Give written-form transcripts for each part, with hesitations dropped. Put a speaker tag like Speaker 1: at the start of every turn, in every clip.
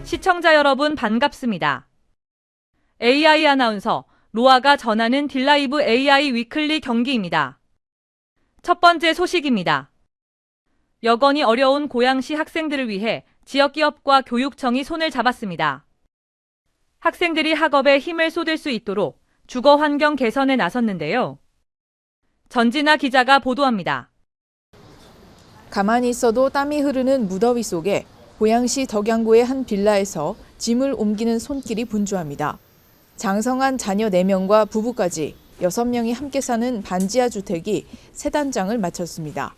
Speaker 1: 시청자 여러분 반갑습니다. AI 아나운서 로아가 전하는 딜라이브 AI 위클리 경기입니다. 첫 번째 소식입니다. 여건이 어려운 고양시 학생들을 위해 지역기업과 교육청이 손을 잡았습니다. 학생들이 학업에 힘을 쏟을 수 있도록 주거 환경 개선에 나섰는데요. 전진아 기자가 보도합니다.
Speaker 2: 가만히 있어도 땀이 흐르는 무더위 속에 고양시 덕양구의 한 빌라에서 짐을 옮기는 손길이 분주합니다. 장성한 자녀 4명과 부부까지 6명이 함께 사는 반지하 주택이 새 단장을 마쳤습니다.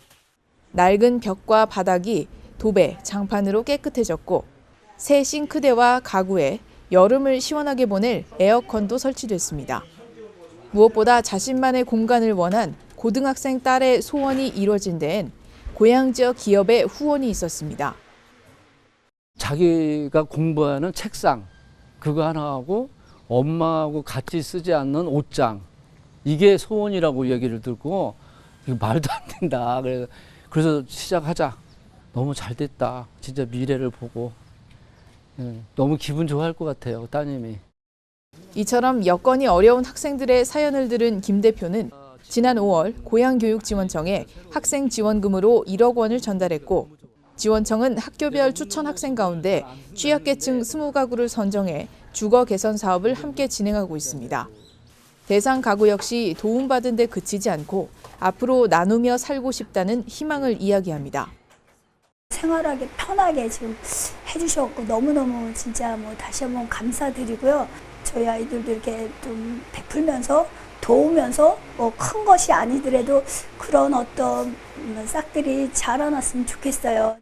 Speaker 2: 낡은 벽과 바닥이 도배, 장판으로 깨끗해졌고 새 싱크대와 가구에 여름을 시원하게 보낼 에어컨도 설치됐습니다. 무엇보다 자신만의 공간을 원한 고등학생 딸의 소원이 이뤄진 데엔 고향 지역 기업의 후원이 있었습니다.
Speaker 3: 자기가 공부하는 책상 그거 하나 하고 엄마하고 같이 쓰지 않는 옷장 이게 소원이라고 얘기를 듣고 이거 말도 안 된다. 그래서 시작하자. 너무 잘 됐다. 진짜 미래를 보고 너무 기분 좋아할 것 같아요. 따님이.
Speaker 2: 이처럼 여건이 어려운 학생들의 사연을 들은 김 대표는 지난 5월 고양교육지원청에 학생 지원금으로 1억 원을 전달했고 지원청은 학교별 추천 학생 가운데 취약계층 20가구를 선정해 주거 개선 사업을 함께 진행하고 있습니다. 대상 가구 역시 도움받은 데 그치지 않고 앞으로 나누며 살고 싶다는 희망을 이야기합니다.
Speaker 4: 생활하기 편하게 지금 해주셨고 너무너무 진짜 다시 한번 감사드리고요. 저희 아이들도 이렇게 좀 베풀면서 도우면서 큰 것이 아니더라도 그런 어떤 싹들이 자라났으면 좋겠어요.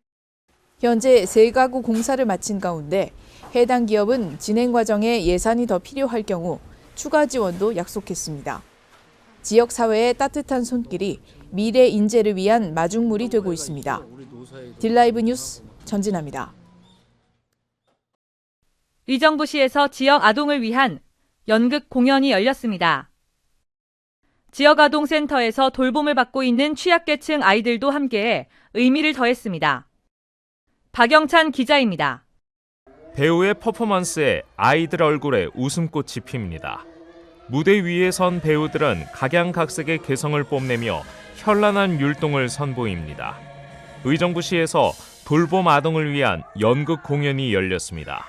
Speaker 2: 현재 3가구 공사를 마친 가운데 해당 기업은 진행 과정에 예산이 더 필요할 경우 추가 지원도 약속했습니다. 지역사회의 따뜻한 손길이 미래 인재를 위한 마중물이 되고 있습니다. 딜라이브 뉴스 전진아입니다.
Speaker 1: 의정부시에서 지역 아동을 위한 연극 공연이 열렸습니다. 지역 아동센터에서 돌봄을 받고 있는 취약계층 아이들도 함께해 의미를 더했습니다. 박영찬 기자입니다.
Speaker 5: 배우의 퍼포먼스에 아이들 얼굴에 웃음꽃이 핍니다. 무대 위에 선 배우들은 각양각색의 개성을 뽐내며 현란한 율동을 선보입니다. 의정부시에서 돌봄 아동을 위한 연극 공연이 열렸습니다.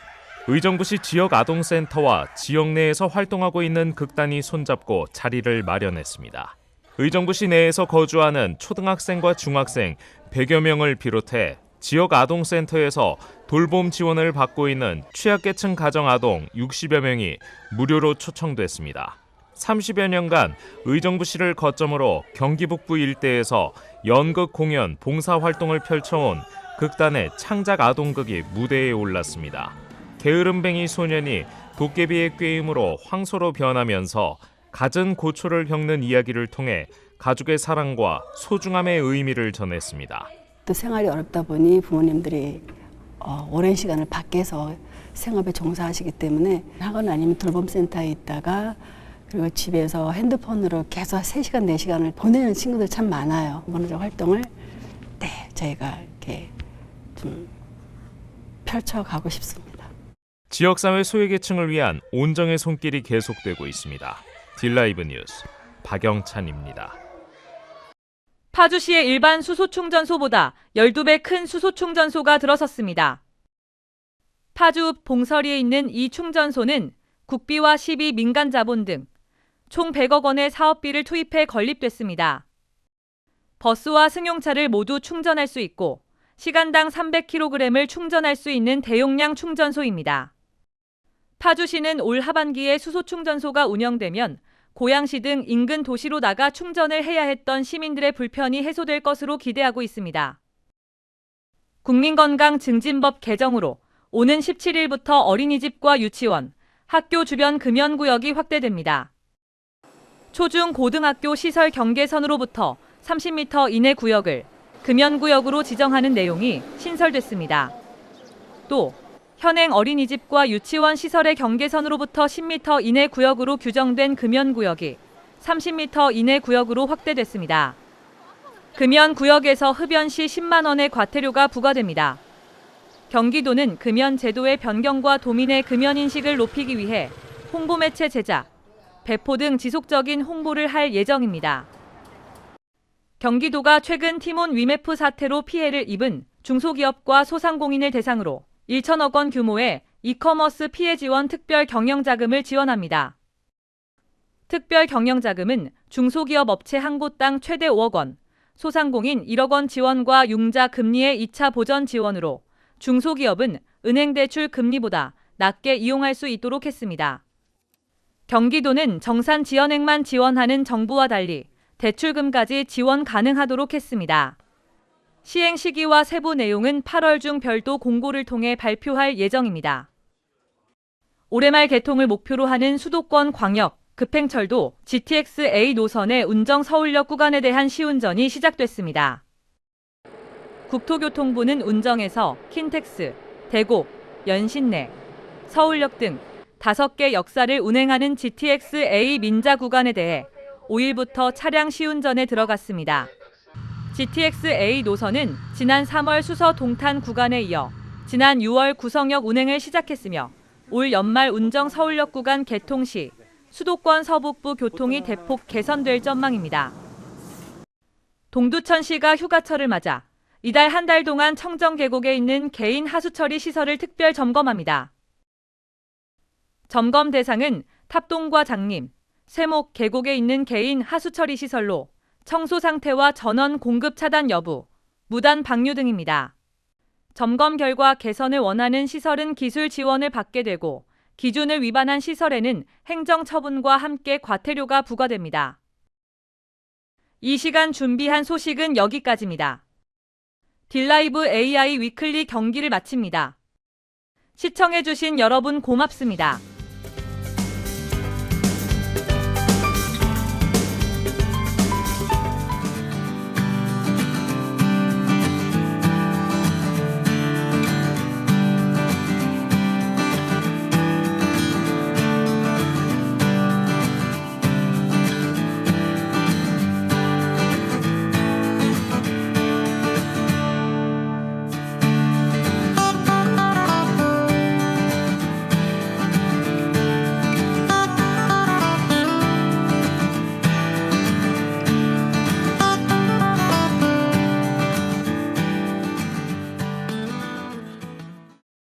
Speaker 5: 의정부시 지역 아동센터와 지역 내에서 활동하고 있는 극단이 손잡고 자리를 마련했습니다. 의정부시 내에서 거주하는 초등학생과 중학생 100여 명을 비롯해 지역 아동센터에서 돌봄 지원을 받고 있는 취약계층 가정 아동 60여 명이 무료로 초청됐습니다. 30여 년간 의정부시를 거점으로 경기 북부 일대에서 연극 공연, 봉사활동을 펼쳐온 극단의 창작 아동극이 무대에 올랐습니다. 게으름뱅이 소년이 도깨비의 꾀임으로 황소로 변하면서 갖은 고초를 겪는 이야기를 통해 가족의 사랑과 소중함의 의미를 전했습니다.
Speaker 6: 또 생활이 어렵다 보니 부모님들이 오랜 시간을 밖에서 생업에 종사하시기 때문에 학원 아니면 돌봄센터에 있다가 그리고 집에서 핸드폰으로 계속 3시간, 4시간을 보내는 친구들 참 많아요. 문화적 활동을 저희가 이렇게 좀 펼쳐가고 싶습니다.
Speaker 5: 지역사회 소외계층을 위한 온정의 손길이 계속되고 있습니다. 딜라이브 뉴스 박영찬입니다.
Speaker 1: 파주시의 일반 수소충전소보다 12배 큰 수소충전소가 들어섰습니다. 파주 봉서리에 있는 이 충전소는 국비와 시비, 민간 자본 등 총 100억 원의 사업비를 투입해 건립됐습니다. 버스와 승용차를 모두 충전할 수 있고 시간당 300kg을 충전할 수 있는 대용량 충전소입니다. 파주시는 올 하반기에 수소충전소가 운영되면 고양시 등 인근 도시로 나가 충전을 해야 했던 시민들의 불편이 해소될 것으로 기대하고 있습니다. 국민건강증진법 개정으로 오는 17일부터 어린이집과 유치원, 학교 주변 금연구역이 확대됩니다. 초중 고등학교 시설 경계선으로부터 30m 이내 구역을 금연구역으로 지정하는 내용이 신설됐습니다. 또 현행 어린이집과 유치원 시설의 경계선으로부터 10m 이내 구역으로 규정된 금연구역이 30m 이내 구역으로 확대됐습니다. 금연구역에서 흡연 시 10만 원의 과태료가 부과됩니다. 경기도는 금연 제도의 변경과 도민의 금연 인식을 높이기 위해 홍보 매체 제작, 배포 등 지속적인 홍보를 할 예정입니다. 경기도가 최근 티몬 위메프 사태로 피해를 입은 중소기업과 소상공인을 대상으로 1천억 원 규모의 이커머스 피해 지원 특별 경영자금을 지원합니다. 특별 경영자금은 중소기업 업체 한 곳당 최대 5억 원, 소상공인 1억 원 지원과 융자 금리의 2차 보전 지원으로 중소기업은 은행 대출 금리보다 낮게 이용할 수 있도록 했습니다. 경기도는 정산 지연액만 지원하는 정부와 달리 대출금까지 지원 가능하도록 했습니다. 시행 시기와 세부 내용은 8월 중 별도 공고를 통해 발표할 예정입니다. 올해 말 개통을 목표로 하는 수도권 광역 급행철도 GTX-A 노선의 운정 서울역 구간에 대한 시운전이 시작됐습니다. 국토교통부는 운정에서 킨텍스, 대곡, 연신내, 서울역 등 5개 역사를 운행하는 GTX-A 민자 구간에 대해 5일부터 차량 시운전에 들어갔습니다. GTX-A 노선은 지난 3월 수서 동탄 구간에 이어 지난 6월 구성역 운행을 시작했으며 올 연말 운정 서울역 구간 개통 시 수도권 서북부 교통이 대폭 개선될 전망입니다. 동두천시가 휴가철을 맞아 이달 한 달 동안 청정 계곡에 있는 개인 하수처리 시설을 특별 점검합니다. 점검 대상은 탑동과 장림, 쇠목 계곡에 있는 개인 하수처리 시설로 청소 상태와 전원 공급 차단 여부, 무단 방류 등입니다. 점검 결과 개선을 원하는 시설은 기술 지원을 받게 되고 기준을 위반한 시설에는 행정 처분과 함께 과태료가 부과됩니다. 이 시간 준비한 소식은 여기까지입니다. 딜라이브 AI 위클리 경기를 마칩니다. 시청해주신 여러분 고맙습니다.